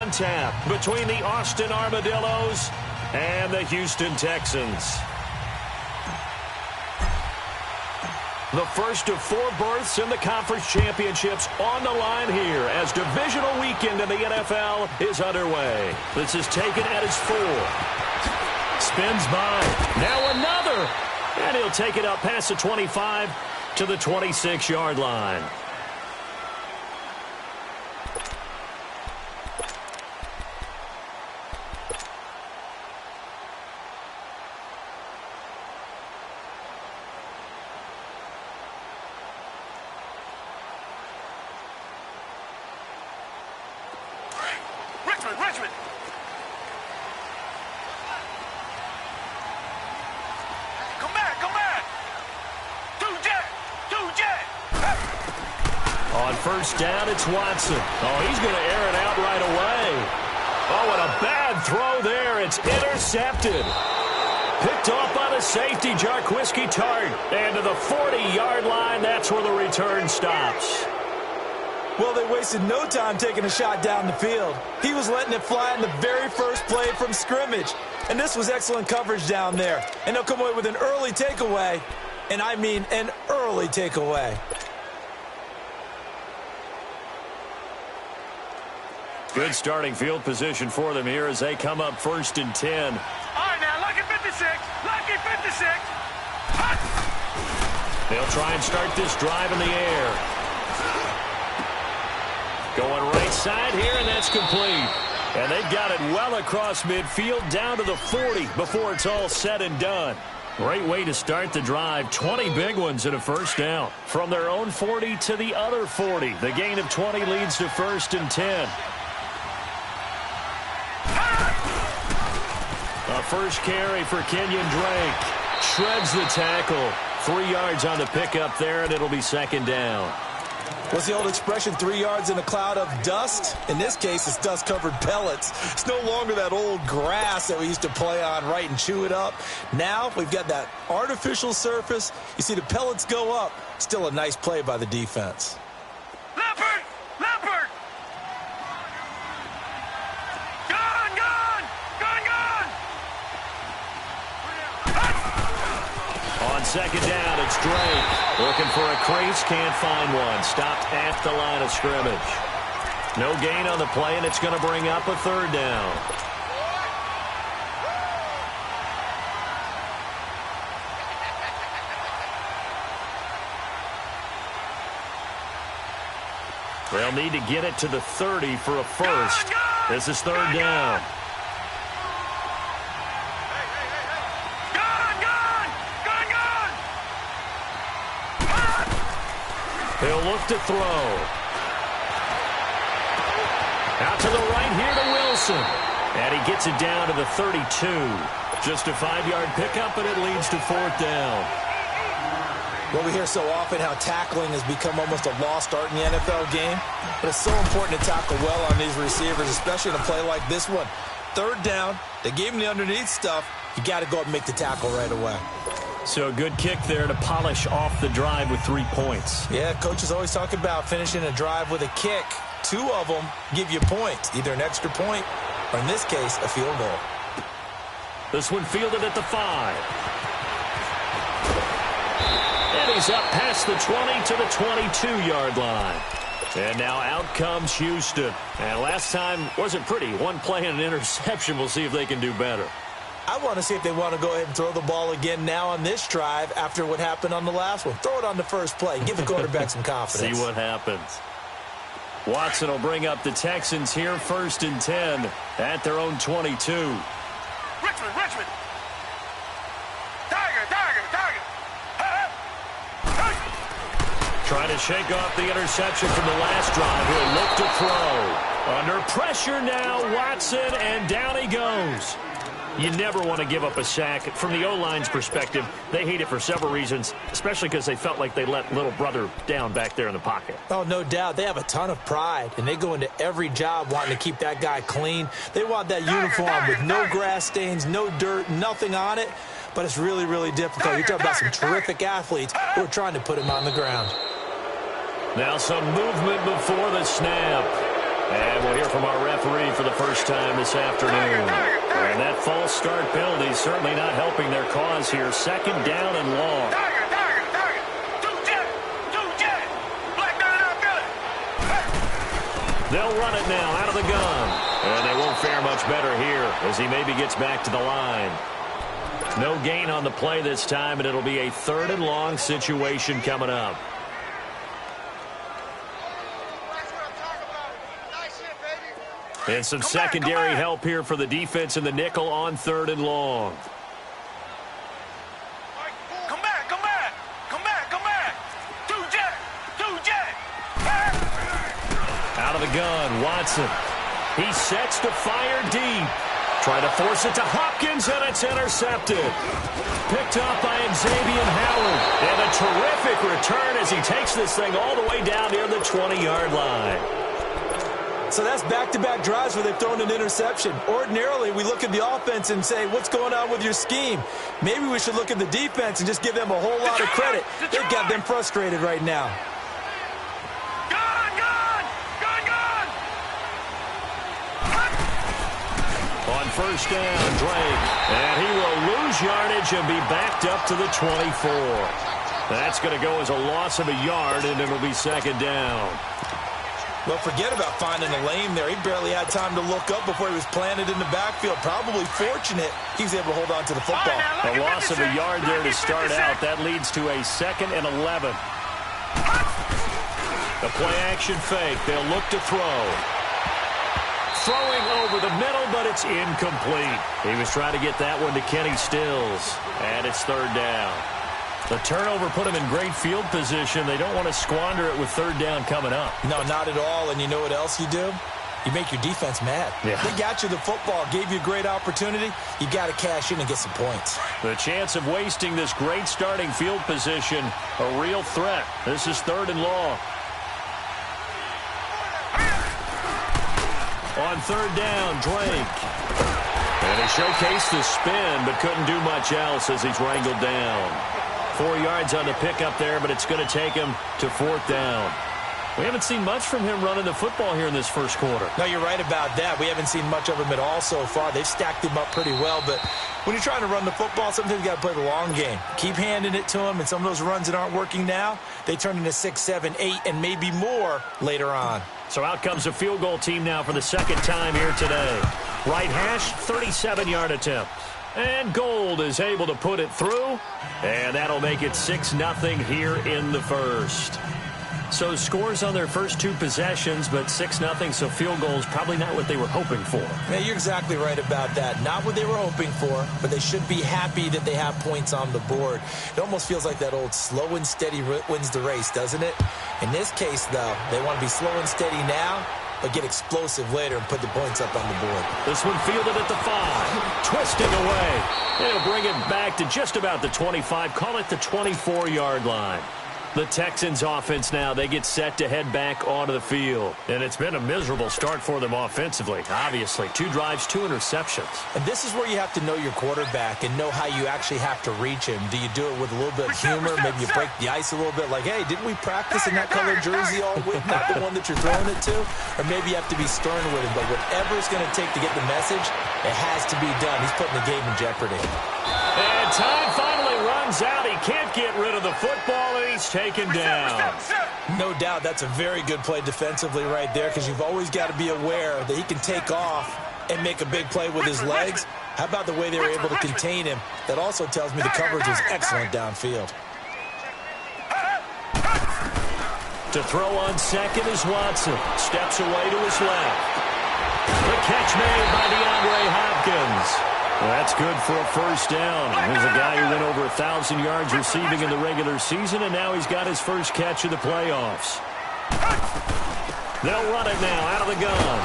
on tap between the Austin Armadillos and the Houston Texans. The first of 4 berths in the conference championships on the line here as divisional weekend in the NFL is underway. This is taken at his 4. Spins by. Now another. And he'll take it up past the 25 to the 26-yard line. Richmond. Come back. 2-jet. On first down, it's Watson. Oh, he's going to air it out right away. Oh, what a bad throw there. It's intercepted. Picked off by the safety, Jarquiski Tart. And to the 40-yard line, that's where the return stops. Well, they wasted no time taking a shot down the field. He was letting it fly in the very first play from scrimmage. And this was excellent coverage down there. And they'll come away with an early takeaway. And I mean an early takeaway. Good starting field position for them here as they come up 1st and 10. All right, now, lucky 56. They'll try and start this drive in the air. Going right side here, and that's complete. And they've got it well across midfield down to the 40 before it's all said and done. Great way to start the drive. 20 big ones and a first down. From their own 40 to the other 40. The gain of 20 leads to 1st and 10. A first carry for Kenyon Drake. Shreds the tackle. 3 yards on the pickup there, and it'll be 2nd down. What's the old expression, 3 yards in a cloud of dust? In this case, it's dust-covered pellets. It's no longer that old grass that we used to play on, right, and chew it up. Now we've got that artificial surface. You see the pellets go up. Still a nice play by the defense. Leopard! Gone! On 2nd down, it's Drake. Looking for a crease, can't find one. Stopped at the line of scrimmage. No gain on the play, and it's going to bring up a 3rd down. They'll need to get it to the 30 for a first. This is 3rd down. He'll look to throw. Out to the right here to Wilson. And he gets it down to the 32. Just a 5-yard pickup, and it leads to 4th down. Well, we hear so often how tackling has become almost a lost art in the NFL game. But it's so important to tackle well on these receivers, especially in a play like this one. 3rd down, they gave him the underneath stuff. You got to go up and make the tackle right away. So a good kick there to polish off the drive with 3 points. Yeah, coaches always talk about finishing a drive with a kick. 2 of them give you points, either an extra point or, in this case, a field goal. This one fielded at the 5. And he's up past the 20 to the 22-yard line. And now out comes Houston. And last time wasn't pretty. 1 play and an interception. We'll see if they can do better. I want to see if they want to go ahead and throw the ball again now on this drive after what happened on the last one. Throw it on the first play. Give the quarterback some confidence. See what happens. Watson will bring up the Texans here 1st and 10 at their own 22. Richmond! Tiger! Trying to shake off the interception from the last drive. He'll look to throw. Under pressure now, Watson, and down he goes. You never want to give up a sack. From the O-line's perspective, they hate it for several reasons, especially because they felt like they let little brother down back there in the pocket. Oh, no doubt. They have a ton of pride, and they go into every job wanting to keep that guy clean. They want that uniform with no grass stains, no dirt, nothing on it, but it's really, really difficult. You're talking about some terrific athletes who are trying to put him on the ground. Now some movement before the snap. And we'll hear from our referee for the first time this afternoon. And that false start penalty is certainly not helping their cause here. Second down and long. They'll run it now out of the gun. And they won't fare much better here as he maybe gets back to the line. No gain on the play this time, and it'll be a third and long situation coming up. And some secondary help here for the defense in the nickel on third and long. Come back. Two jet. Out of the gun, Watson. He sets to fire deep. Trying to force it to Hopkins, and it's intercepted. Picked up by Xavier Howard. And a terrific return as he takes this thing all the way down near the 20-yard line. So that's back-to-back drives where they've thrown an interception. Ordinarily, we look at the offense and say, what's going on with your scheme? Maybe we should look at the defense and just give them a whole lot of credit. They've got them frustrated right now. On first down, Drake. And he will lose yardage and be backed up to the 24. That's going to go as a loss of a yard, and it'll be second down. Well, forget about finding a lane there. He barely had time to look up before he was planted in the backfield. Probably fortunate he was able to hold on to the football. A loss of a yard there to start out. That leads to a 2nd and 11. The play-action fake. They'll look to throw. Throwing over the middle, but it's incomplete. He was trying to get that one to Kenny Stills. And it's third down. The turnover put him in great field position. They don't want to squander it with third down coming up. No, not at all. And you know what else you do? You make your defense mad. Yeah. They got you the football, gave you a great opportunity. You got to cash in and get some points. The chance of wasting this great starting field position, a real threat. This is third and long. On third down, Drake. And he showcased the spin, but couldn't do much else as he's wrangled down. 4 yards on the pickup there, but it's going to take him to fourth down. We haven't seen much from him running the football here in this first quarter. No, you're right about that. We haven't seen much of him at all so far. They've stacked him up pretty well, but when you're trying to run the football, sometimes you got to play the long game. Keep handing it to him, and some of those runs that aren't working now, they turn into 6, 7, 8, and maybe more later on. So out comes a field goal team now for the second time here today. Right hash, 37-yard attempt. And Gold is able to put it through, and that'll make it 6-0 here in the first. So scores on their first 2 possessions, but 6-0, so field goals probably not what they were hoping for. Yeah, you're exactly right about that. Not what they were hoping for, but they should be happy that they have points on the board. It almost feels like that old slow and steady wins the race, doesn't it? In this case, though, they want to be slow and steady now, but get explosive later and put the points up on the board. This one fielded at the 5, twisting away. They'll bring it back to just about the 25, call it the 24-yard line. The Texans offense now, they get set to head back onto the field. And it's been a miserable start for them offensively, obviously. 2 drives, 2 interceptions. And this is where you have to know your quarterback and know how you actually have to reach him. Do you do it with a little bit of humor? Maybe you break the ice a little bit like, hey, didn't we practice in that colored jersey all week? Not the one that you're throwing it to? Or maybe you have to be stern with him. But whatever it's going to take to get the message, it has to be done. He's putting the game in jeopardy. And time finally runs out. He can't get rid of the football, and he's taken down. No doubt that's a very good play defensively right there, because you've always got to be aware that he can take off and make a big play with his legs. How about the way they were able to contain him? That also tells me the coverage was excellent downfield. To throw on second is Watson. Steps away to his left. The catch made by DeAndre Hopkins. Well, that's good for a first down. Here's a guy who went over 1,000 yards receiving in the regular season, and now he's got his first catch of the playoffs. They'll run it now out of the gun.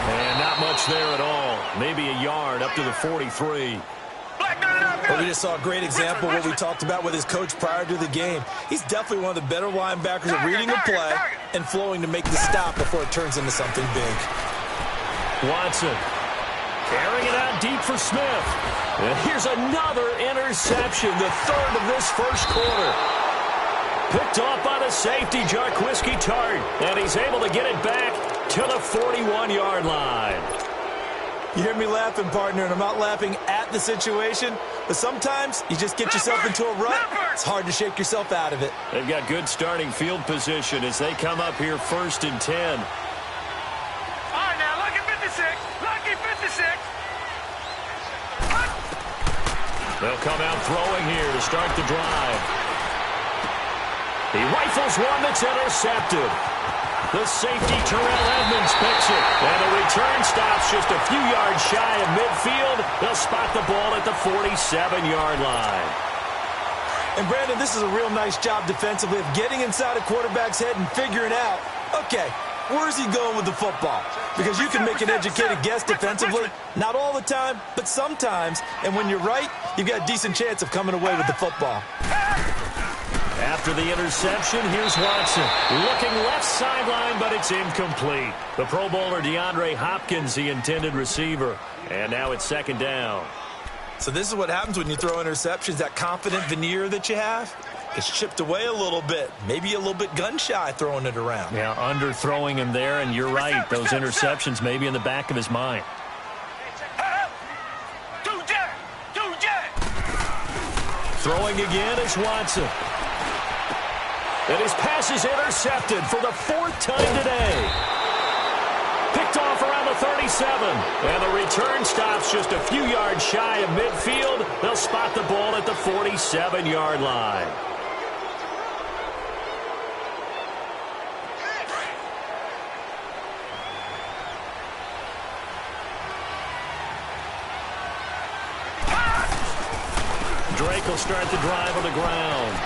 And not much there at all. Maybe a yard up to the 43. Well, we just saw a great example of what we talked about with his coach prior to the game. He's definitely one of the better linebackers at reading a play and flowing to make the stop before it turns into something big. Watson carrying it out deep for Smith. And here's another interception, the third of this first quarter. Picked off by the safety, Jarquiski Tart. And he's able to get it back to the 41-yard line. You hear me laughing, partner, and I'm not laughing at the situation, but sometimes you just get yourself into a rut. It's hard to shake yourself out of it. They've got good starting field position as they come up here 1st and 10. All right, now, lucky 56. Lucky 56. They'll come out throwing here to start the drive. He rifles one that's intercepted. The safety, Terrell Edmonds, picks it. And the return stops just a few yards shy of midfield. They'll spot the ball at the 47-yard line. And, Brandon, this is a real nice job defensively of getting inside a quarterback's head and figuring out, okay, where's he going with the football? Because you can make an educated guess defensively. Not all the time, but sometimes. And when you're right, you've got a decent chance of coming away with the football. After the interception, here's Watson. Looking left sideline, but it's incomplete. The Pro Bowler DeAndre Hopkins, the intended receiver. And now it's 2nd down. So this is what happens when you throw interceptions. That confident veneer that you have gets chipped away a little bit. Maybe a little bit gun-shy throwing it around. Yeah, underthrowing him there, and you're right. Those interceptions may be in the back of his mind. Throwing again is Watson. And his pass is intercepted for the 4th time today. Picked off around the 37. And the return stops just a few yards shy of midfield. They'll spot the ball at the 47-yard line. Drake will start the drive on the ground.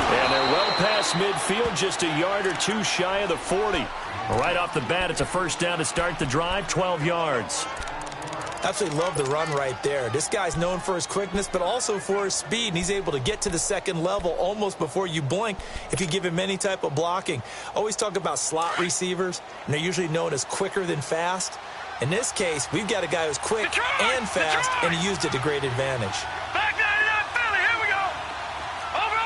And they're well past midfield, just a yard or two shy of the 40. Right off the bat, it's a 1st down to start the drive, 12 yards. Absolutely love the run right there. This guy's known for his quickness, but also for his speed, and he's able to get to the 2nd level almost before you blink if you give him any type of blocking. Always talk about slot receivers, and they're usually known as quicker than fast. In this case, we've got a guy who's quick and fast, and he used it to great advantage. Back 99 Philly, here we go. Over.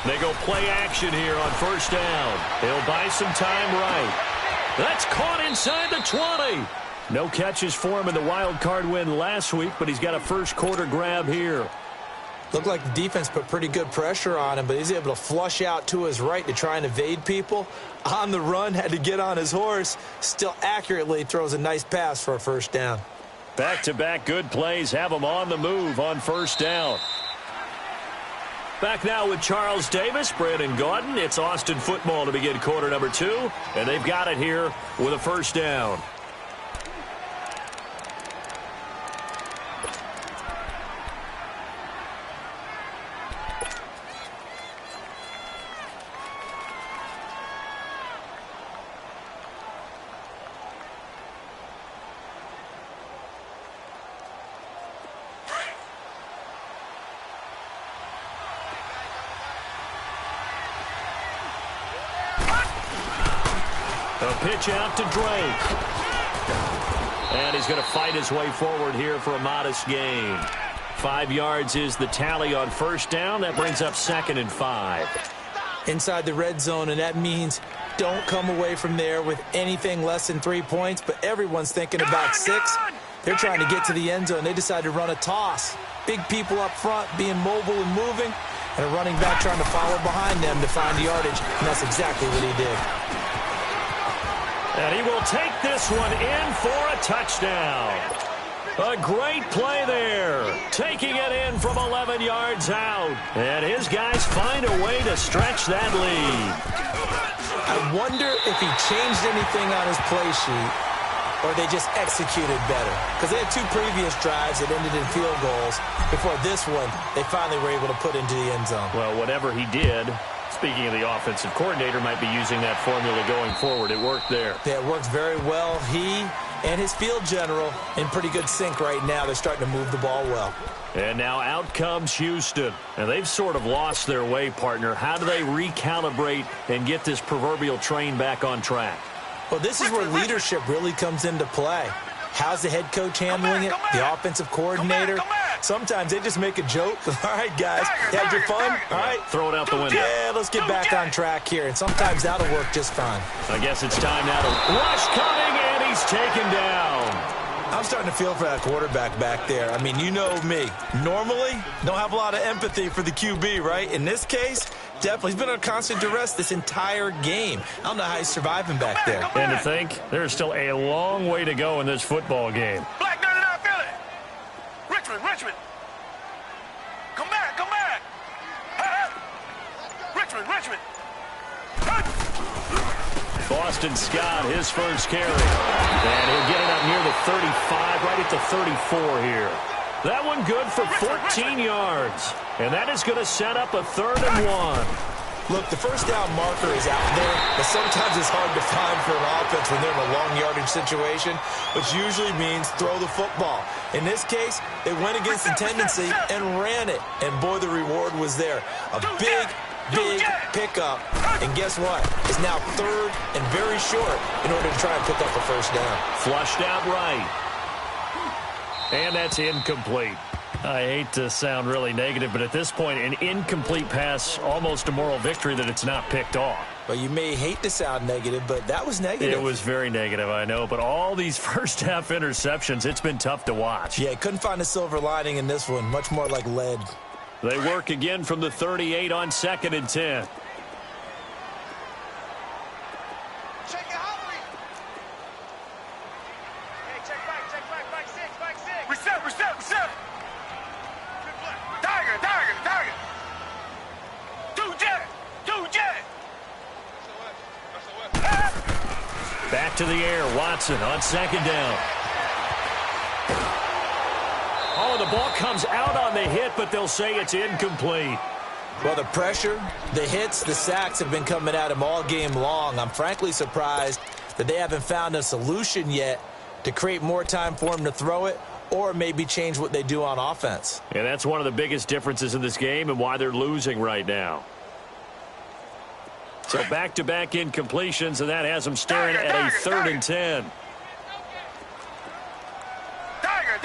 They go play action here on 1st down. He'll buy some time right. That's caught inside the 20. No catches for him in the wild card win last week, but he's got a 1st quarter grab here. Looked like the defense put pretty good pressure on him, but he's able to flush out to his right to try and evade people. On the run, had to get on his horse. Still accurately throws a nice pass for a 1st down. Back-to-back good plays have him on the move on 1st down. Back now with Charles Davis, Brandon Gaudin. It's Austin football to begin quarter number 2, and they've got it here with a 1st down. A pitch out to Drake. And he's going to fight his way forward here for a modest gain. 5 yards is the tally on 1st down. That brings up 2nd and 5. Inside the red zone, and that means don't come away from there with anything less than 3 points, but everyone's thinking about 6. They're trying to get to the end zone. They decide to run a toss. Big people up front being mobile and moving, and a running back trying to follow behind them to find yardage, and that's exactly what he did. And he will take this one in for a touchdown. A great play there. Taking it in from 11 yards out. And his guys find a way to stretch that lead. I wonder if he changed anything on his play sheet or they just executed better. Because they had 2 previous drives that ended in field goals. Before this one, they finally were able to put into the end zone. Well, whatever he did, speaking of the offensive coordinator, might be using that formula going forward. It worked there. Yeah, it worked very well. He and his field general in pretty good sync right now. They're starting to move the ball well. And now out comes Houston. And they've sort of lost their way, partner. How do they recalibrate and get this proverbial train back on track? Well, this is where leadership really comes into play. How's the head coach handling it? The offensive coordinator? Sometimes they just make a joke. All right, guys, had your fun? All right. Throw it out the window. Yeah, let's get back on track here, and sometimes that'll work just fine. I guess it's time now to rush coming, and he's taken down. I'm starting to feel for that quarterback back there. I mean, you know me. Normally, don't have a lot of empathy for the QB, right? In this case, definitely. He's been under constant duress this entire game. I don't know how he's surviving back there. And to think, there's still a long way to go in this football game. Black 99 Philly. Richmond. Come back. Richmond. Boston Scott, his first carry. And he'll get it up near the 35, right at the 34 here. That one good for 14 yards. And that is going to set up a 3rd and 1. Look, the first down marker is out there, but sometimes it's hard to find for an offense when they're in a long yardage situation, which usually means throw the football. In this case, they went against the tendency and ran it. And, boy, the reward was there. A big pickup. And guess what? It's now 3rd and very short in order to try and pick up a first down. Flushed out right. And that's incomplete. I hate to sound really negative, but at this point, an incomplete pass, almost a moral victory that it's not picked off. Well, you may hate to sound negative, but that was negative. It was very negative, I know. But all these first-half interceptions, it's been tough to watch. Yeah, couldn't find a silver lining in this one. Much more like lead. They work again from the 38 on 2nd and 10. Check it out. Hey, check back 6. Reset. Tiger. 2 jet. Back to the air, Watson on 2nd down. Oh, the ball comes out on the hit, but they'll say it's incomplete. Well, the pressure, the hits, the sacks have been coming at him all game long. I'm frankly surprised that they haven't found a solution yet to create more time for him to throw it or maybe change what they do on offense. And that's one of the biggest differences in this game and why they're losing right now. So back-to-back incompletions, and that has them staring at a 3rd and 10. Tiger.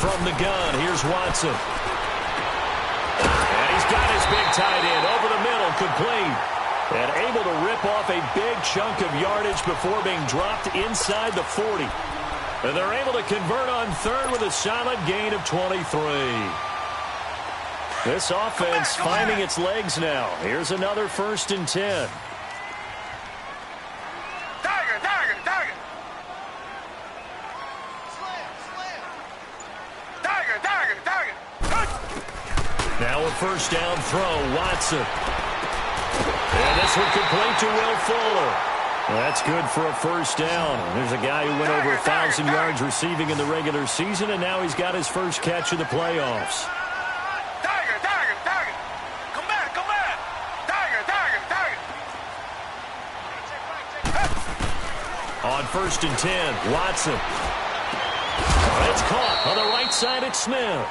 From the gun, here's Watson. And he's got his big tight end over the middle, complete. And able to rip off a big chunk of yardage before being dropped inside the 40. And they're able to convert on 3rd with a solid gain of 23. This offense finding its legs now. Here's another 1st and 10. Now a first down throw, Watson. And this one complete to Will Fuller. That's good for a first down. There's a guy who went over 1,000 yards receiving in the regular season, and now he's got his first catch of the playoffs. Come back. Tiger. On 1st and 10, Watson. It's caught on the right side at Smith.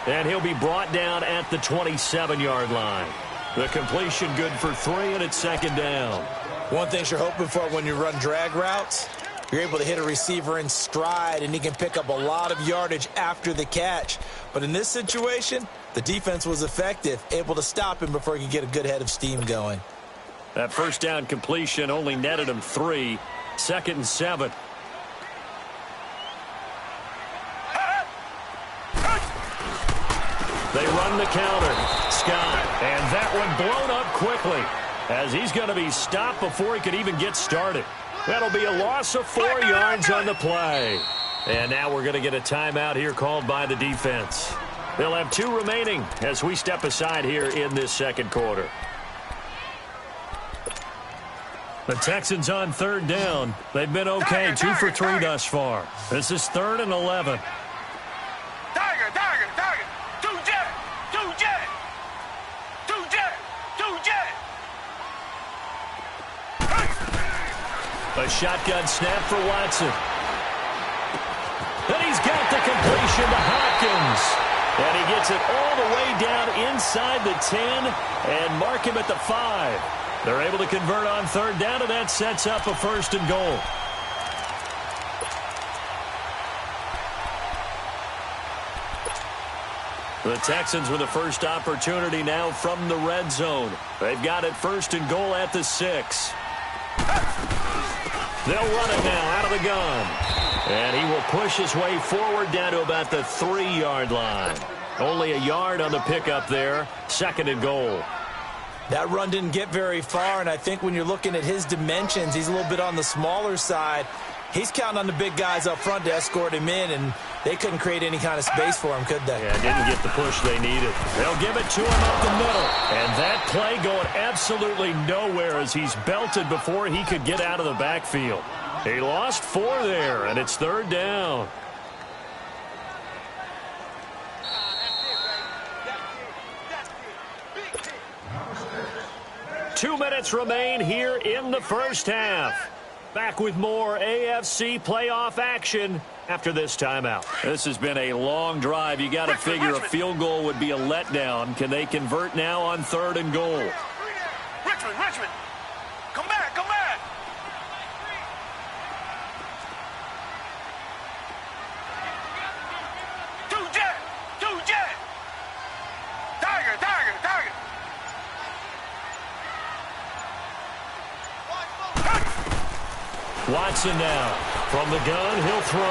And he'll be brought down at the 27-yard line. The completion good for 3, and it's 2nd down. One thing you're hoping for when you run drag routes, you're able to hit a receiver in stride, and he can pick up a lot of yardage after the catch. But in this situation, the defense was effective, able to stop him before he could get a good head of steam going. That first down completion only netted him 3. 2nd and 7. They run the counter. Scott. And that one blown up quickly as he's going to be stopped before he could even get started. That'll be a loss of 4 yards on the play. And now we're going to get a timeout here called by the defense. They'll have 2 remaining as we step aside here in this 2nd quarter. The Texans on 3rd down. They've been okay, 2 for 3 thus far. This is 3rd and 11. A shotgun snap for Watson. And he's got the completion to Hopkins. And he gets it all the way down inside the 10 and mark him at the 5. They're able to convert on third down, and that sets up a 1st and goal. The Texans with the first opportunity now from the red zone. They've got it 1st and goal at the 6. They'll run it now out of the gun. And he will push his way forward down to about the 3-yard line. Only a yard on the pickup there. 2nd and goal. That run didn't get very far, and I think when you're looking at his dimensions, he's a little bit on the smaller side. He's counting on the big guys up front to escort him in, and they couldn't create any kind of space for him, could they? Yeah, didn't get the push they needed. They'll give it to him up the middle. And that play going absolutely nowhere as he's belted before he could get out of the backfield. He lost 4 there, and it's 3rd down. Two minutes remain here in the first half. Back with more AFC playoff action after this timeout. This has been a long drive. You got to figure a field goal would be a letdown. Can they convert now on 3rd and goal? Richmond, come back, come back. Two jet. Tiger. Watson now. From the gun, he'll throw.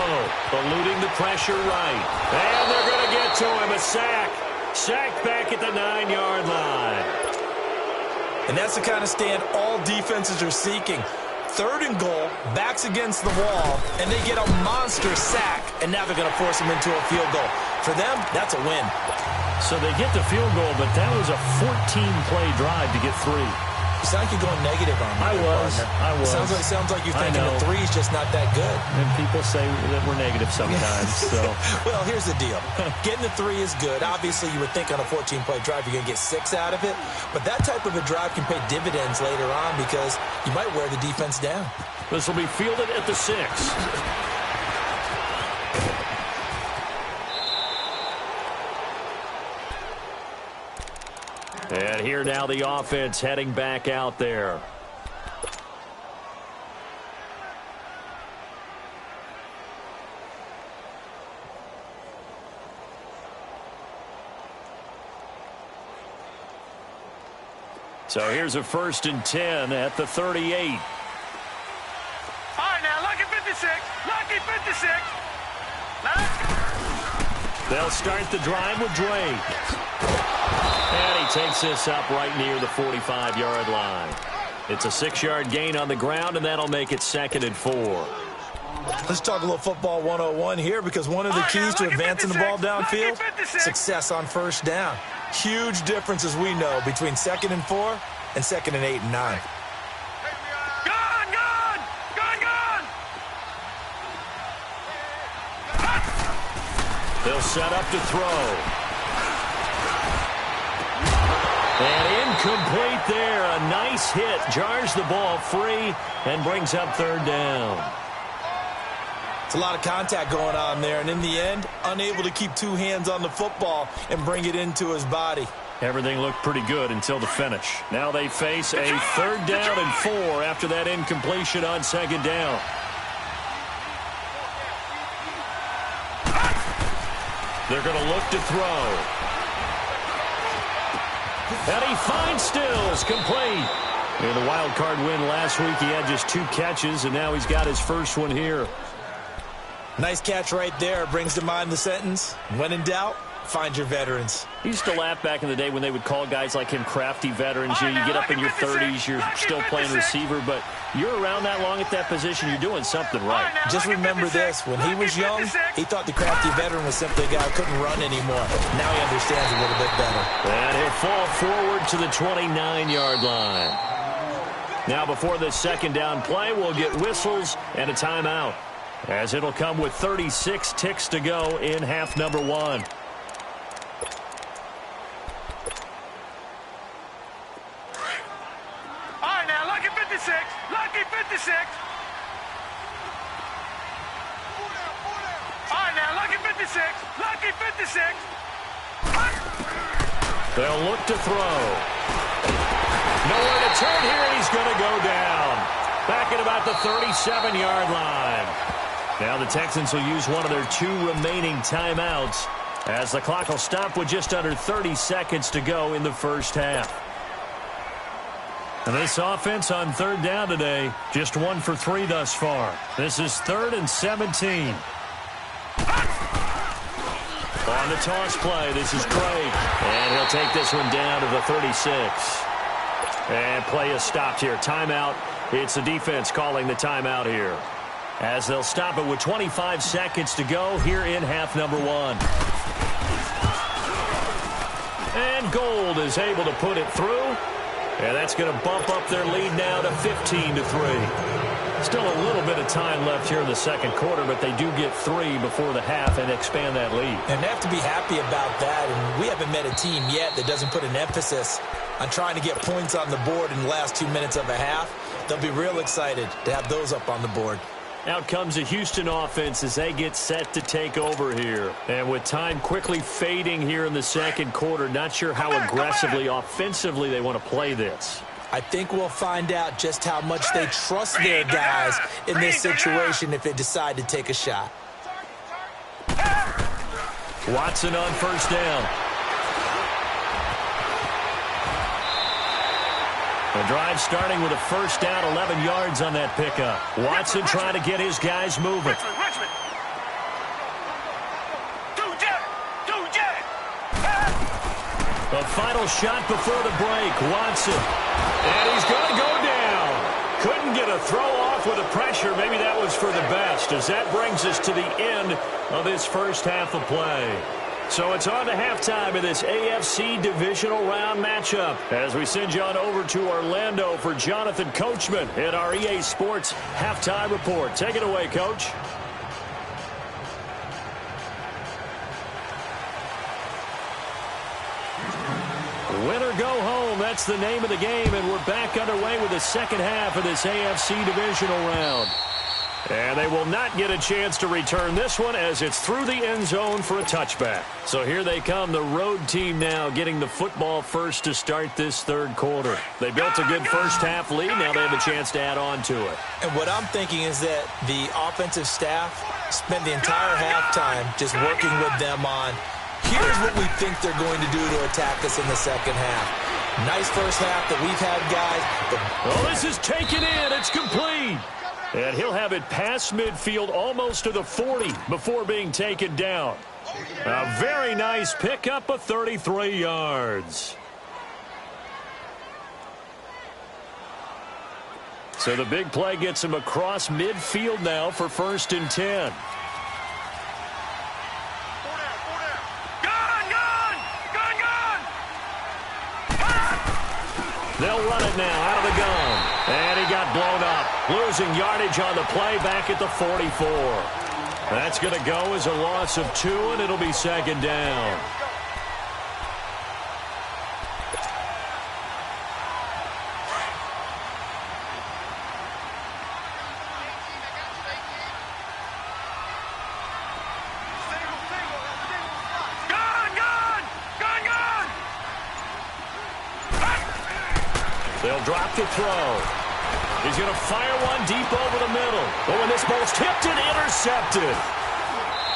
Eluding the pressure right. And they're going to get to him. A sack. Sacked back at the 9-yard line. And that's the kind of stand all defenses are seeking. 3rd and goal, backs against the wall, and they get a monster sack. And now they're going to force him into a field goal. For them, that's a win. So they get the field goal, but that was a 14-play drive to get 3. You sound like you're going negative on me. I was. Sounds like you're thinking the 3's just not that good. And people say that we're negative sometimes. So, well, here's the deal. Getting the 3 is good. Obviously, you would think on a 14-play drive you're going to get 6 out of it. But that type of a drive can pay dividends later on because you might wear the defense down. This will be fielded at the 6. And here now the offense heading back out there. So here's a 1st and 10 at the 38. All right, now, lucky 56. Lucky 56. They'll start the drive with Drake. And he takes this up right near the 45-yard line. It's a 6-yard gain on the ground, and that'll make it 2nd and 4. Let's talk a little football 101 here because one of the keys to advancing the ball downfield, success on 1st down. Huge difference, as we know, between 2nd and 4 and 2nd and 8 and 9. They'll set up to throw. And incomplete there. A nice hit. Jars the ball free and brings up 3rd down. It's a lot of contact going on there, and in the end, unable to keep 2 hands on the football and bring it into his body. Everything looked pretty good until the finish. Now they face a 3rd down and 4 after that incompletion on 2nd down. They're going to look to throw. And he finds Stills, complete. In the wild card win last week, he had just 2 catches, and now he's got his first one here. Nice catch right there. Brings to mind the sentence, when in doubt, find your veterans. I used to laugh back in the day when they would call guys like him crafty veterans. You get up in your 30s, you're still playing receiver, but you're around that long at that position, you're doing something right. Just remember this, when he was young, he thought the crafty veteran was simply a guy who couldn't run anymore. Now he understands a little bit better. And he'll fall forward to the 29-yard line. Now before this 2nd down play, we'll get whistles and a timeout, as it'll come with 36 ticks to go in half number 1. Lucky 56. All right, now, lucky 56. Lucky 56. They'll look to throw. Nowhere to return here, and he's going to go down. Back at about the 37-yard line. Now the Texans will use one of their 2 remaining timeouts as the clock will stop with just under 30 seconds to go in the first half. And this offense on third down today, just 1 for 3 thus far. This is 3rd and 17. On the toss play, this is Craig. And he'll take this one down to the 36. And play is stopped here. Timeout. It's the defense calling the timeout here, as they'll stop it with 25 seconds to go here in half number 1. And Gold is able to put it through. And that's going to bump up their lead now to 15-3. Still a little bit of time left here in the second quarter, but they do get 3 before the half and expand that lead. And they have to be happy about that. And we haven't met a team yet that doesn't put an emphasis on trying to get points on the board in the last 2 minutes of a half. They'll be real excited to have those up on the board. Out comes the Houston offense as they get set to take over here. And with time quickly fading here in the second quarter, not sure how aggressively, offensively they want to play this. I think we'll find out just how much they trust their guys in this situation if they decide to take a shot. Watson on first down. The drive starting with a first down, 11 yards on that pickup. Watson trying to get his guys moving. Richmond. The final shot before the break, Watson. And he's going to go down. Couldn't get a throw off with the pressure. Maybe that was for the best, as that brings us to the end of this first half of play. So it's on to halftime in this AFC divisional round matchup as we send you on over to Orlando for Jonathan Coachman in our EA Sports halftime report. Take it away, Coach. Win or go home, that's the name of the game, and we're back underway with the second half of this AFC divisional round. And they will not get a chance to return this one as it's through the end zone for a touchback. So here they come, the road team now getting the football first to start this third quarter. They built a good first half lead. Now they have a chance to add on to it. And what I'm thinking is that the offensive staff spent the entire halftime just working with them on, here's what we think they're going to do to attack us in the second half. Nice first half that we've had, guys. Oh, this is taken in. It's complete. And he'll have it past midfield almost to the 40 before being taken down. A very nice pickup of 33 yards. So the big play gets him across midfield now for 1st and 10. They'll run it now out of the gun. And he got blown up. Losing yardage on the play back at the 44. That's going to go as a loss of 2, and it'll be second down. They'll drop the throw. He's going to fire one deep over the middle. Oh, and this ball's tipped and intercepted.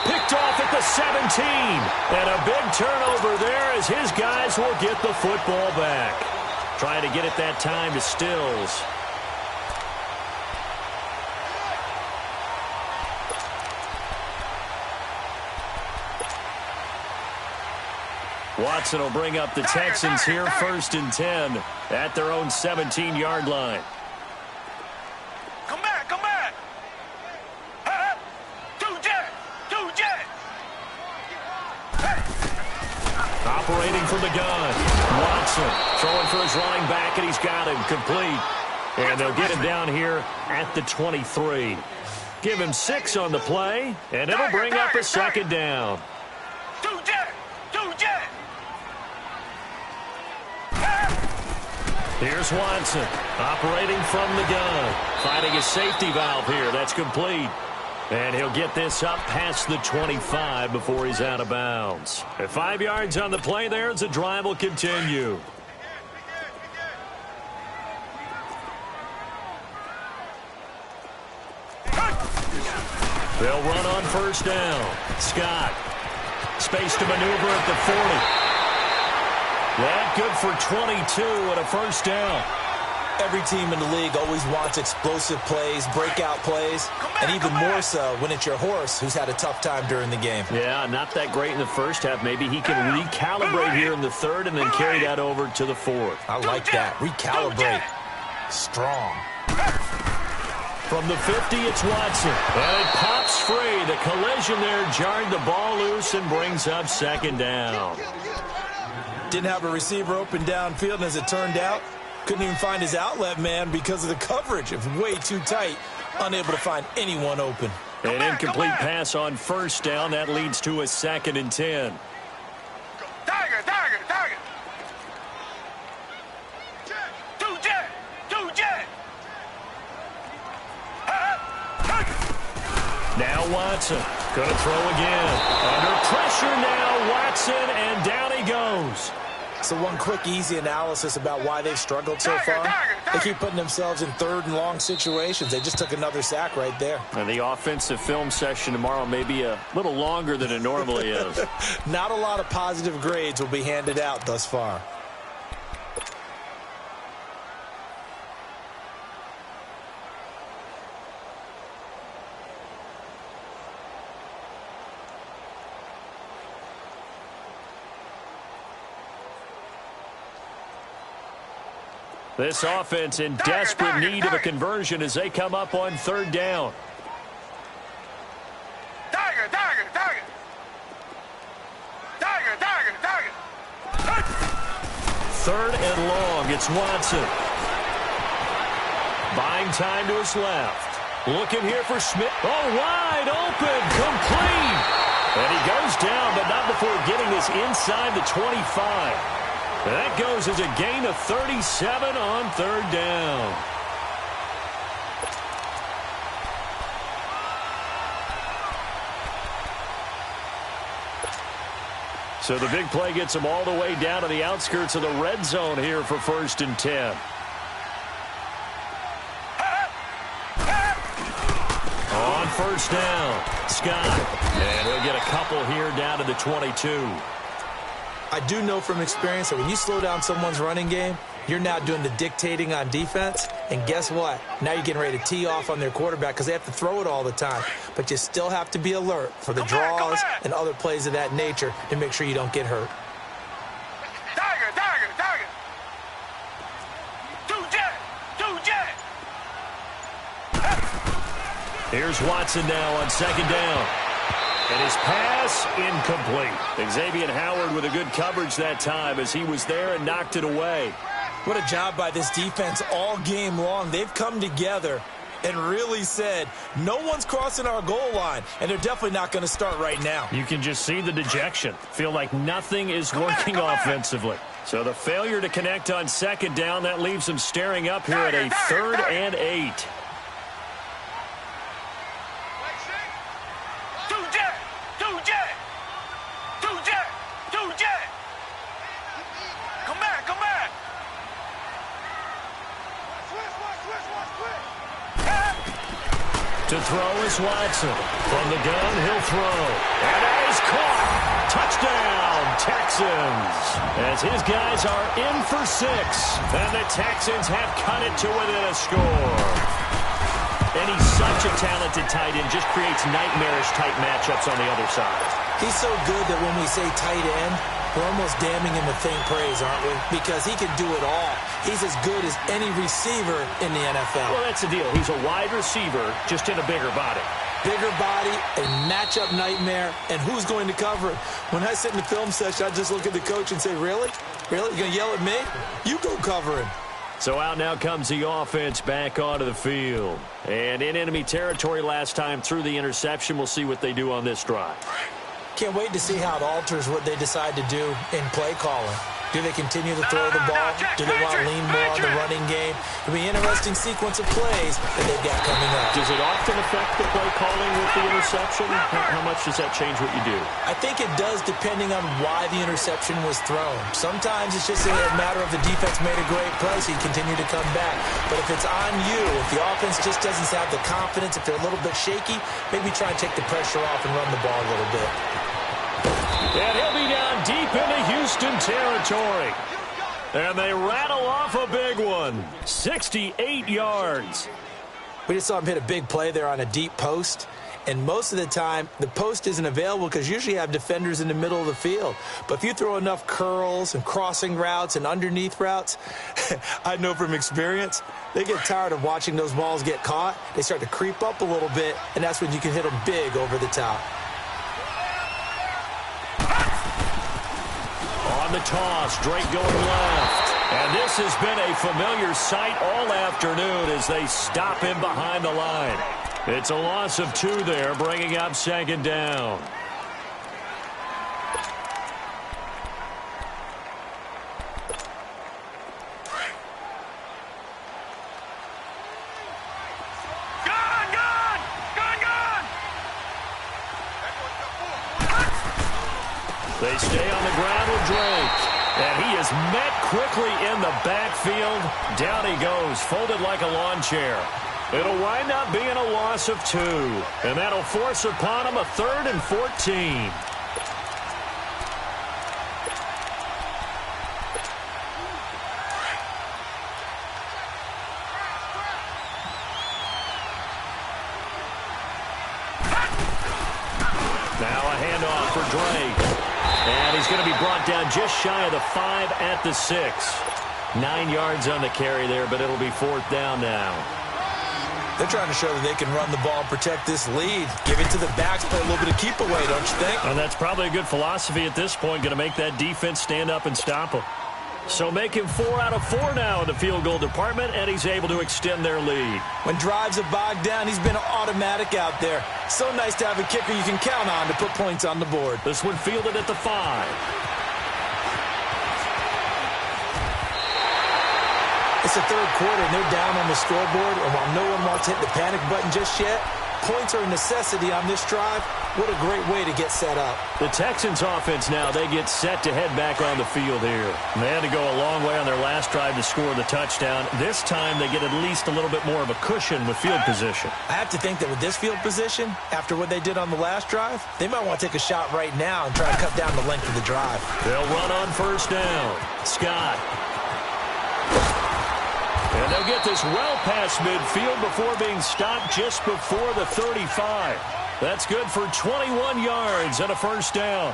Picked off at the 17. And a big turnover there as his guys will get the football back. Trying to get it that time to Stills. Watson will bring up the Texans here, 1st and 10 at their own 17-yard line. Come back. Two jet. Operating from the gun. Watson throwing for his running back, and he's got him complete. And they'll get him down here at the 23. Give him 6 on the play, and it'll bring up a second down. Two jet. Here's Watson operating from the gun. Finding a safety valve here. That's complete. And he'll get this up past the 25 before he's out of bounds. At 5 yards on the play there, as the drive will continue. They'll run on first down. Scott. Space to maneuver at the 40. That good for 22 and a first down. Every team in the league always wants explosive plays, breakout plays, and even more so when it's your horse who's had a tough time during the game. Yeah, not that great in the first half. Maybe he can recalibrate here in the third and then carry that over to the fourth. I like that. Recalibrate. Strong. From the 50, it's Watson. And it pops free. The collision there jarred the ball loose and brings up second down. Didn't have a receiver open downfield, and as it turned out, couldn't even find his outlet man because of the coverage. It was way too tight. Unable to find anyone open. An incomplete pass on first down. That leads to a 2nd and 10. Tiger. Two jet. Now Watson. Going to throw again. Under pressure now, Watson, and down he goes. So one quick, easy analysis about why they've struggled so far. They keep putting themselves in third and long situations. They just took another sack right there. And the offensive film session tomorrow may be a little longer than it normally is. Not a lot of positive grades will be handed out thus far. This offense in desperate need of a conversion as they come up on third down. Tiger. Third and long, it's Watson. Buying time to his left. Looking here for Smith. Oh, wide open, complete. And he goes down, but not before getting this inside the 25. That goes as a gain of 37 on third down. So the big play gets them all the way down to the outskirts of the red zone here for 1st and 10. On first down, Scott. And he'll get a couple here down to the 22. I do know from experience that when you slow down someone's running game, you're now doing the dictating on defense. And guess what? Now you're getting ready to tee off on their quarterback because they have to throw it all the time. But you still have to be alert for the draws and other plays of that nature to make sure you don't get hurt. Tiger. Two jet. Here's Watson now on second down. And his pass incomplete. Xavier Howard with a good coverage that time as he was there and knocked it away. What a job by this defense all game long. They've come together and really said, no one's crossing our goal line, and they're definitely not going to start right now. You can just see the dejection. Feel like nothing is working offensively. So the failure to connect on second down, that leaves them staring up here at a 3rd and 8. Come back. To throw is Watson. From the gun, he'll throw. And that is caught. Touchdown, Texans. As his guys are in for 6. And the Texans have cut it to within a score. And he's such a talented tight end. Just creates nightmarish-type matchups on the other side. He's so good that when we say tight end, we're almost damning him with faint praise, aren't we? Because he can do it all. He's as good as any receiver in the NFL. Well, that's the deal. He's a wide receiver, just in a bigger body. Bigger body, a matchup nightmare, and who's going to cover it? When I sit in the film session, I just look at the coach and say, really? Really? You're going to yell at me? You go cover him. So out now comes the offense back onto the field. And in enemy territory last time through the interception. We'll see what they do on this drive. Can't wait to see how it alters what they decide to do in play calling. Do they continue to throw the ball? Do they want to lean more on the running game? It'll be an interesting sequence of plays that they've got coming up. Does it often affect the play calling with the interception? How much does that change what you do? I think it does, depending on why the interception was thrown. Sometimes it's just a matter of the defense made a great play, so you continue to come back. But if it's on you, if the offense just doesn't have the confidence, if they're a little bit shaky, maybe try and take the pressure off and run the ball a little bit. And he'll be down deep into Houston territory. And they rattle off a big one. 68 yards. We just saw him hit a big play there on a deep post. And most of the time, the post isn't available because usually you have defenders in the middle of the field. But if you throw enough curls and crossing routes and underneath routes, I know from experience, they get tired of watching those balls get caught. They start to creep up a little bit, and that's when you can hit them big over the top. On the toss, Drake going left. And this has been a familiar sight all afternoon as they stop him behind the line. It's a loss of 2 there, bringing up 2nd down. They stay on the ground with Drake. And he is met quickly in the backfield. Down he goes, folded like a lawn chair. It'll wind up being a loss of 2. And that'll force upon him a 3rd and 14. Now a handoff for Drake. And he's going to be brought down just shy of the 5 at the 6. 9 yards on the carry there, but it'll be 4th down now. They're trying to show that they can run the ball and protect this lead. Give it to the backs, play a little bit of keep away, don't you think? And that's probably a good philosophy at this point, going to make that defense stand up and stop them. So make him 4 out of 4 now in the field goal department, and he's able to extend their lead. When drives are bogged down, he's been automatic out there. So nice to have a kicker you can count on to put points on the board. This one fielded at the 5. It's the 3rd quarter, and they're down on the scoreboard, and while no one wants to hit the panic button just yet, points are a necessity on this drive. What a great way to get set up. The Texans offense now, they get set to head back on the field here. They had to go a long way on their last drive to score the touchdown. This time they get at least a little bit more of a cushion with field position. I have to think that with this field position, after what they did on the last drive, they might want to take a shot right now and try to cut down the length of the drive. They'll run on 1st down. Scott. And they'll get this well past midfield before being stopped just before the 35. That's good for 21 yards and a 1st down.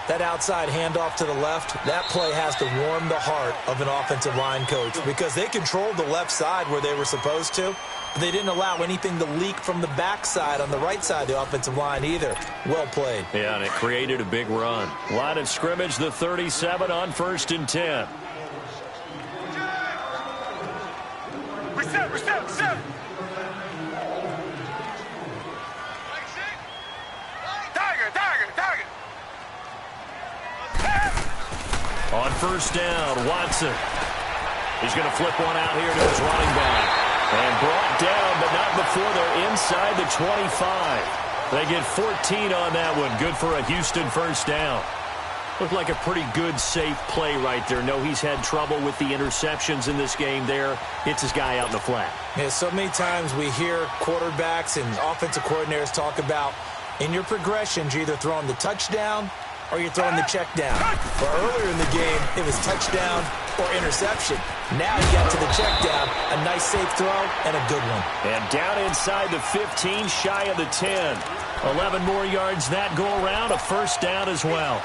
That outside handoff to the left, that play has to warm the heart of an offensive line coach because they controlled the left side where they were supposed to, but they didn't allow anything to leak from the backside on the right side of the offensive line either. Well played. Yeah, and it created a big run. Line of scrimmage, the 37 on 1st and 10. Reset. Target. On 1st down, Watson. He's going to flip one out here to his running back. And brought down, but not before they're inside the 25. They get 14 on that one. Good for a Houston 1st down. Looked like a pretty good, safe play right there. No, he's had trouble with the interceptions in this game there. Hits his guy out in the flat. Yeah, so many times we hear quarterbacks and offensive coordinators talk about in your progressions, you're either throwing the touchdown or you're throwing the check down. But earlier in the game, it was touchdown or interception. Now you got to the check down, a nice safe throw, and a good one. And down inside the 15, shy of the 10. 11 more yards that go around, a 1st down as well.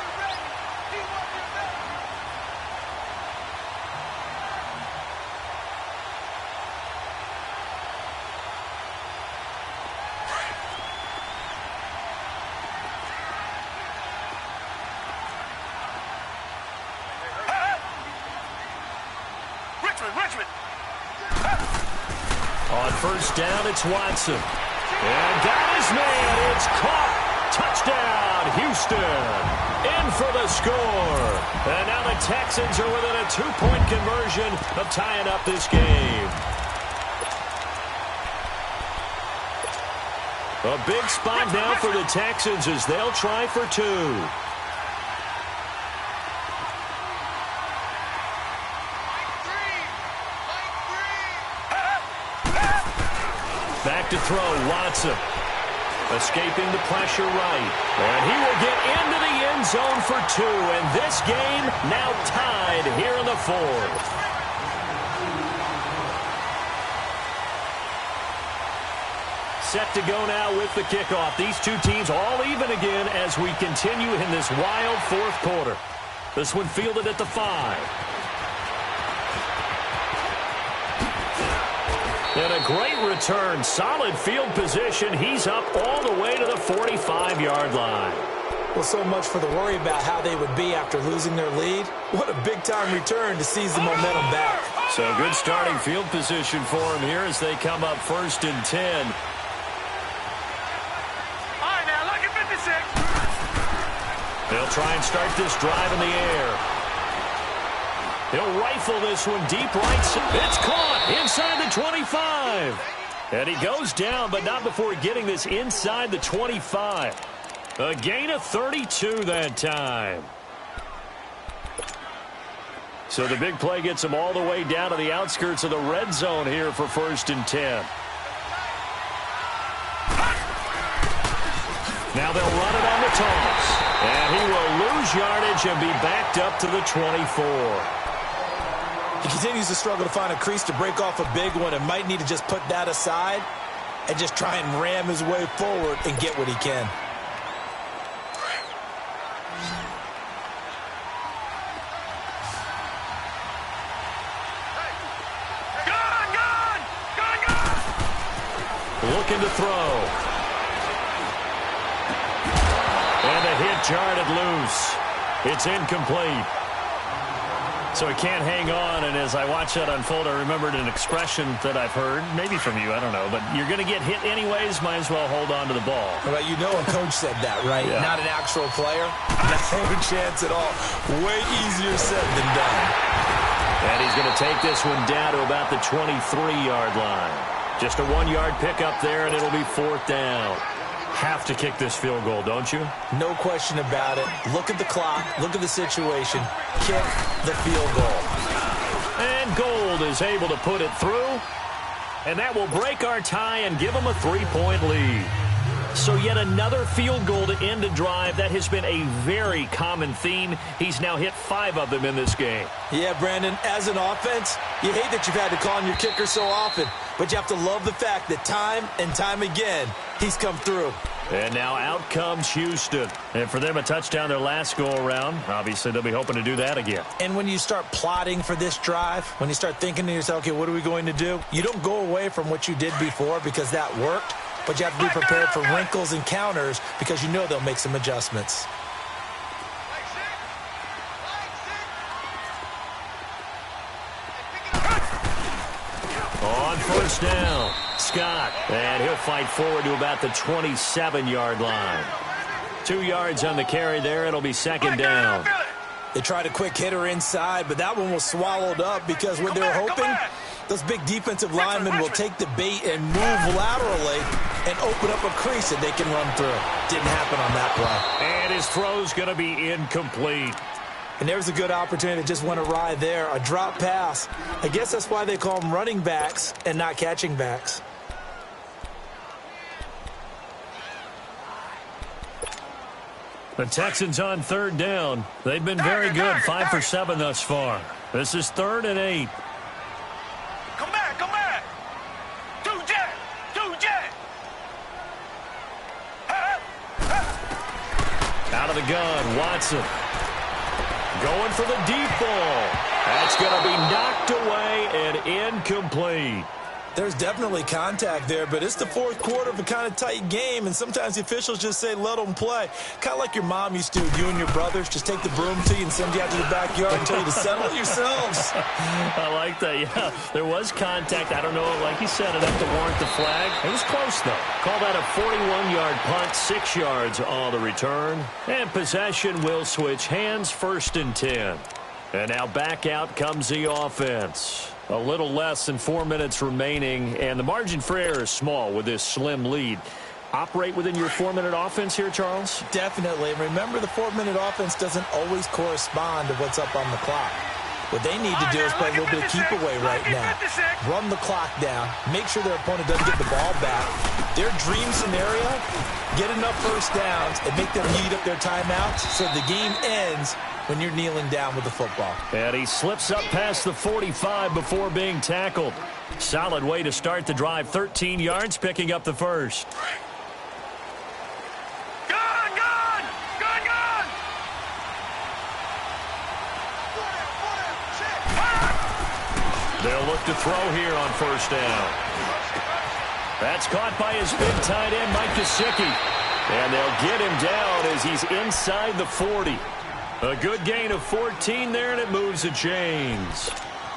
Richmond. On 1st down, it's Watson. And got his man. It's caught. Touchdown, Houston. In for the score. And now the Texans are within a 2-point conversion of tying up this game. A big spot now for the Texans as they'll try for 2. Back to throw, Watson. Escaping the pressure right. And he will get into the end zone for 2. And this game now tied here in the 4th. Set to go now with the kickoff. These two teams all even again as we continue in this wild 4th quarter. This one fielded at the 5. And a great return. Solid field position. He's up all the way to the 45-yard line. Well, so much for the worry about how they would be after losing their lead. What a big-time return to seize the momentum back. So good starting field position for him here as they come up 1st and 10. All right, now, look at 56. They'll try and start this drive in the air. He'll rifle this one deep right. It's caught inside the 25. And he goes down, but not before getting this inside the 25. A gain of 32 that time. So the big play gets him all the way down to the outskirts of the red zone here for 1st and 10. Now they'll run it on the toss. And he will lose yardage and be backed up to the 24. He continues to struggle to find a crease to break off a big one and might need to just put that aside and just try and ram his way forward and get what he can. Looking to throw. And the hit jarred it loose. It's incomplete. So he can't hang on, and as I watch that unfold, I remembered an expression that I've heard, maybe from you, I don't know, but you're going to get hit anyways, might as well hold on to the ball. Well, you know a coach said that, right? Yeah. Not an actual player. No chance at all. Way easier said than done. And he's going to take this one down to about the 23-yard line. Just a 1-yard pickup there, and it'll be 4th down. Have to kick this field goal, don't you? No question about it. Look at the clock. Look at the situation. Kick the field goal. And Gold is able to put it through. And that will break our tie and give him a 3-point lead. So yet another field goal to end a drive. That has been a very common theme. He's now hit 5 of them in this game. Yeah, Brandon, as an offense, you hate that you've had to call on your kicker so often. But you have to love the fact that time and time again, he's come through. And now out comes Houston. And for them, a touchdown their last go-around. Obviously, they'll be hoping to do that again. And when you start plotting for this drive, when you start thinking to yourself, okay, what are we going to do? You don't go away from what you did before because that worked. But you have to be prepared for wrinkles and counters because you know they'll make some adjustments. On 1st down, Scott. And he'll fight forward to about the 27-yard line. 2 yards on the carry there. It'll be 2nd down. They tried a quick hitter inside, but that one was swallowed up because what they're hoping, those big defensive linemen will take the bait and move laterally and open up a crease that they can run through. Didn't happen on that play. And his throw's going to be incomplete. And there's a good opportunity that just went awry there. A drop pass. I guess that's why they call them running backs and not catching backs. The Texans on 3rd down. They've been very good, 5 for 7 thus far. This is 3rd and 8. Come back, come back. 2 jet. Out of the gun, Watson. Going for the deep ball. That's going to be knocked away and incomplete. There's definitely contact there, but it's the fourth quarter of a kind of tight game, and sometimes the officials just say, let them play. Kind of like your mom used to with you and your brothers. Just take the broom to you and send you out to the backyard and tell you to settle it yourselves. I like that, yeah. There was contact. I don't know, like you said, enough to warrant the flag. It was close, though. Call that a 41-yard punt, 6 yards on the return. And possession will switch hands, 1st and 10. And now back out comes the offense. A little less than 4 minutes remaining, and the margin for error is small with this slim lead. Operate within your 4-minute offense here, Charles? Definitely. Remember, the 4-minute offense doesn't always correspond to what's up on the clock. What they need to do is play a little bit of keep away right now. Run the clock down. Make sure their opponent doesn't get the ball back. Their dream scenario, get enough first downs and make them eat up their timeouts so the game ends when you're kneeling down with the football. And he slips up past the 45 before being tackled. Solid way to start the drive. 13 yards, picking up the first. They'll look to throw here on first down. That's caught by his big tight end, Mike Gesicki. And they'll get him down as he's inside the 40. A good gain of 14 there, and it moves the chains.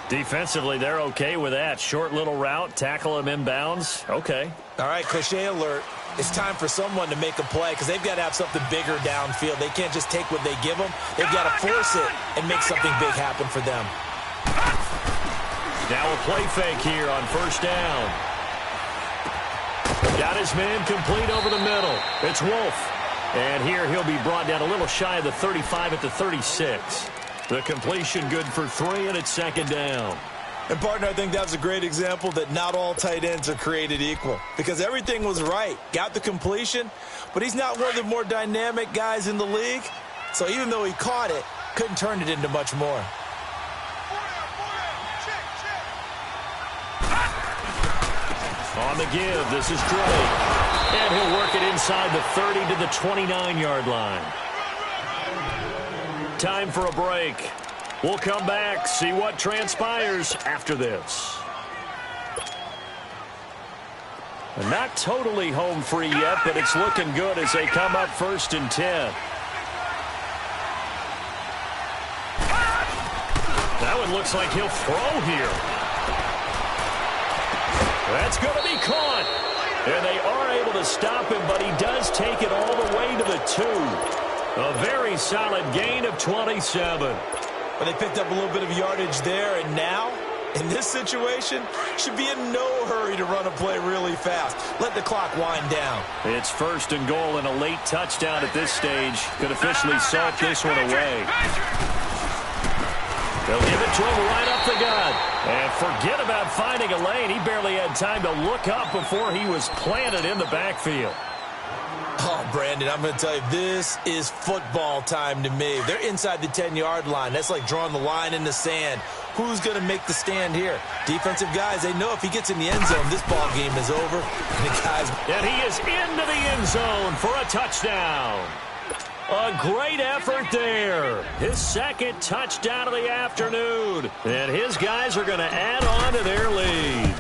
Defensively, they're okay with that. Short little route, tackle him inbounds. Okay. All right, cliche alert. It's time for someone to make a play because they've got to have something bigger downfield. They can't just take what they give them. They've got to force it and make something big happen for them. Now a play fake here on first down. Got his man complete over the middle. It's Wolf. And here he'll be brought down a little shy of the 35 at the 36. The completion good for 3, and it's 2nd down. And, partner, I think that was a great example that not all tight ends are created equal because everything was right. Got the completion, but he's not one of the more dynamic guys in the league. So even though he caught it, couldn't turn it into much more. On the give, this is Drake. And he'll work it inside the 30 to the 29-yard line. Time for a break. We'll come back, see what transpires after this. Not totally home free yet, but it's looking good as they come up 1st and 10. That one looks like he'll throw here. That's going to be caught. And they are able to stop him, but he does take it all the way to the 2. A very solid gain of 27. Well, they picked up a little bit of yardage there, and now, in this situation, should be in no hurry to run a play really fast. Let the clock wind down. It's 1st and goal and a late touchdown at this stage. Could officially salt this one away. They'll give it to him right up the gut. And forget about finding a lane. He barely had time to look up before he was planted in the backfield. Oh, Brandon, I'm going to tell you, this is football time to me. They're inside the 10-yard line. That's like drawing the line in the sand. Who's going to make the stand here? Defensive guys, they know if he gets in the end zone, this ball game is over. And he is into the end zone for a touchdown. A great effort there. His 2nd touchdown of the afternoon. And his guys are going to add on to their lead.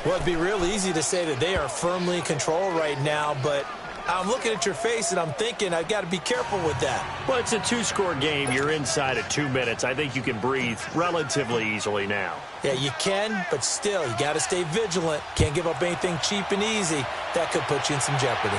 Well, it'd be real easy to say that they are firmly in control right now, but I'm looking at your face and I'm thinking I've got to be careful with that. Well, it's a 2-score game. You're inside at 2 minutes. I think you can breathe relatively easily now. Yeah, you can, but still, you got to stay vigilant. Can't give up anything cheap and easy. That could put you in some jeopardy.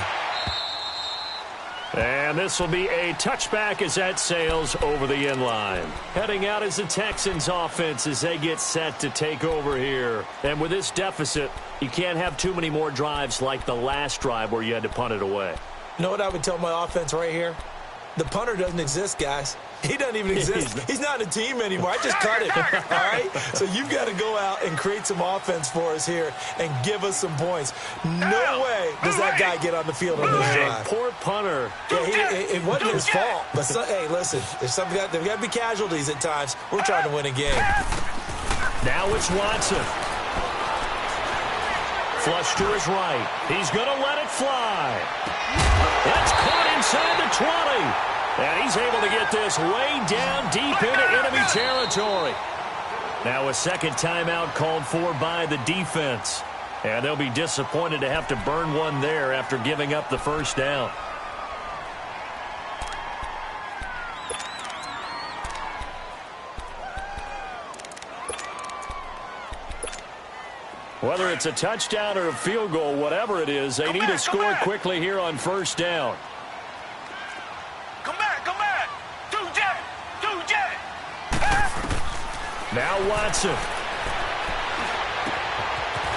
And this will be a touchback as that sails over the end line. Heading out is the Texans offense as they get set to take over here. And with this deficit, you can't have too many more drives like the last drive where you had to punt it away. You know what I would tell my offense right here? The punter doesn't exist, guys. He doesn't even exist. He's not a team anymore. I just cut him, all right? So you've got to go out and create some offense for us here and give us some points. No way does that guy get on the field on this drive. Poor punter. Yeah, it wasn't his fault. But, hey, listen, there's got to be casualties at times. We're trying to win a game. Now it's Watson. Flush to his right. He's going to let it fly. That's caught inside the 20. And he's able to get this way down deep into enemy territory. Now a second timeout called for by the defense. And they'll be disappointed to have to burn one there after giving up the first down. Whether it's a touchdown or a field goal, whatever it is, they need to score quickly here on first down. Come back. Two jet. Now Watson.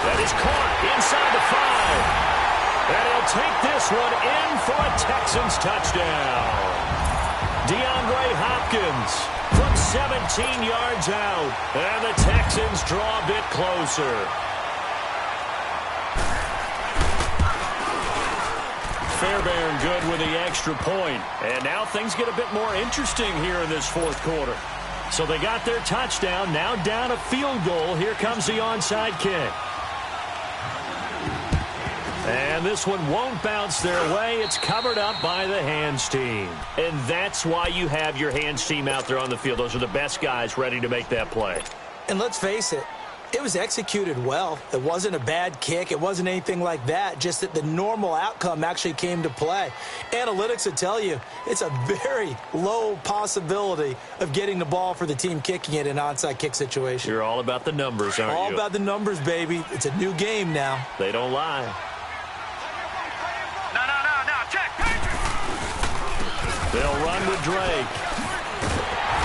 That is caught inside the 5. And he'll take this one in for a Texans touchdown. DeAndre Hopkins from 17 yards out. And the Texans draw a bit closer. Fairbairn good with the extra point. And now things get a bit more interesting here in this fourth quarter. So they got their touchdown, now down a field goal. Here comes the onside kick. And this one won't bounce their way. It's covered up by the hands team. And that's why you have your hands team out there on the field. Those are the best guys ready to make that play. And let's face it, it was executed well. It wasn't a bad kick. It wasn't anything like that. Just that the normal outcome actually came to play. Analytics will tell you it's a very low possibility of getting the ball for the team kicking it in an onside kick situation. You're all about the numbers, aren't you? All about the numbers, baby. It's a new game now. They don't lie. No. Check. They'll run with Drake.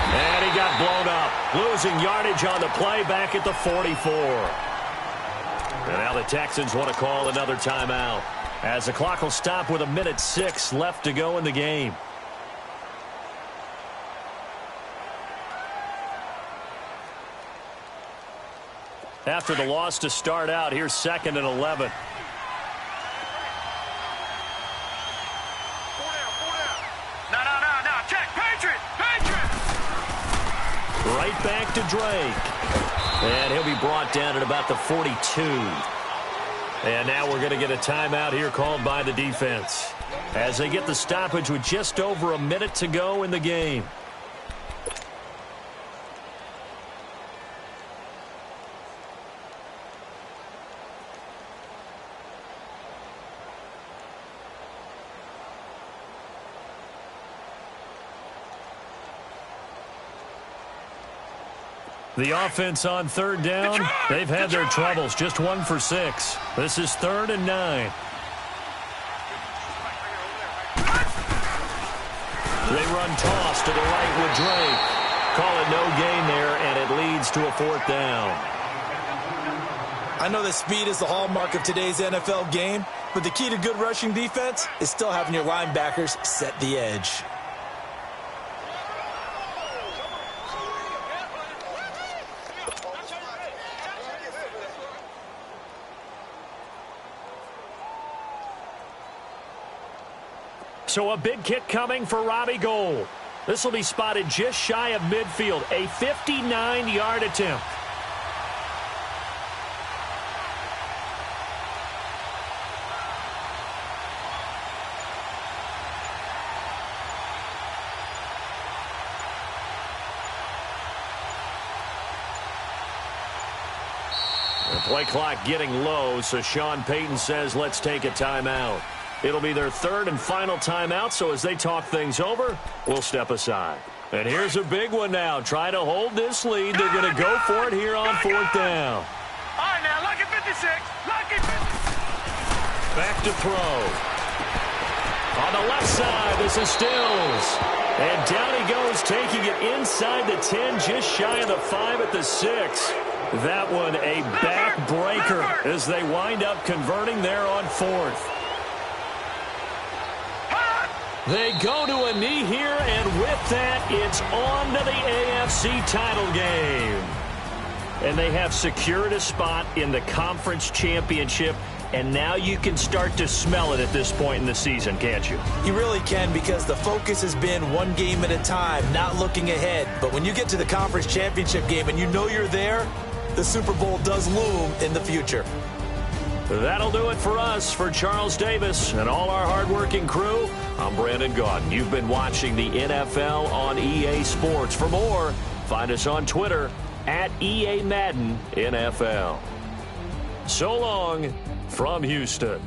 And he got blown up. Losing yardage on the play back at the 44. And now the Texans want to call another timeout, as the clock will stop with 1:06 left to go in the game. After the loss to start out, here's 2nd and 11. No. Check. Patriot. Right back to Drake. And he'll be brought down at about the 42. And now we're going to get a timeout here called by the defense, as they get the stoppage with just over a minute to go in the game. The offense on third down, they've had their troubles. Just 1 for 6. This is 3rd and 9. They run toss to the right with Drake. Call it no gain there, and it leads to a 4th down. I know that speed is the hallmark of today's NFL game, but the key to good rushing defense is still having your linebackers set the edge. So a big kick coming for Robbie Gould. This will be spotted just shy of midfield. A 59-yard attempt. The play clock getting low, so Sean Payton says let's take a timeout. It'll be their 3rd and final timeout, so as they talk things over, we'll step aside. And here's a big one now. Trying to hold this lead. They're going to go for it here on 4th down. All right, now, lucky 56. Lucky 56. Back to throw. On the left side, this is Stills. And down he goes, taking it inside the 10, just shy of the 5 at the 6. That one a backbreaker as they wind up converting there on 4th. They go to a knee here, and with that, it's on to the AFC title game. And they have secured a spot in the conference championship, and now you can start to smell it at this point in the season, can't you? You really can, because the focus has been one game at a time, not looking ahead. But when you get to the conference championship game and you know you're there, the Super Bowl does loom in the future. That'll do it for us. For Charles Davis and all our hardworking crew, I'm Brandon Gaudin. You've been watching the NFL on EA Sports. For more, find us on Twitter at EA Madden NFL. So long from Houston.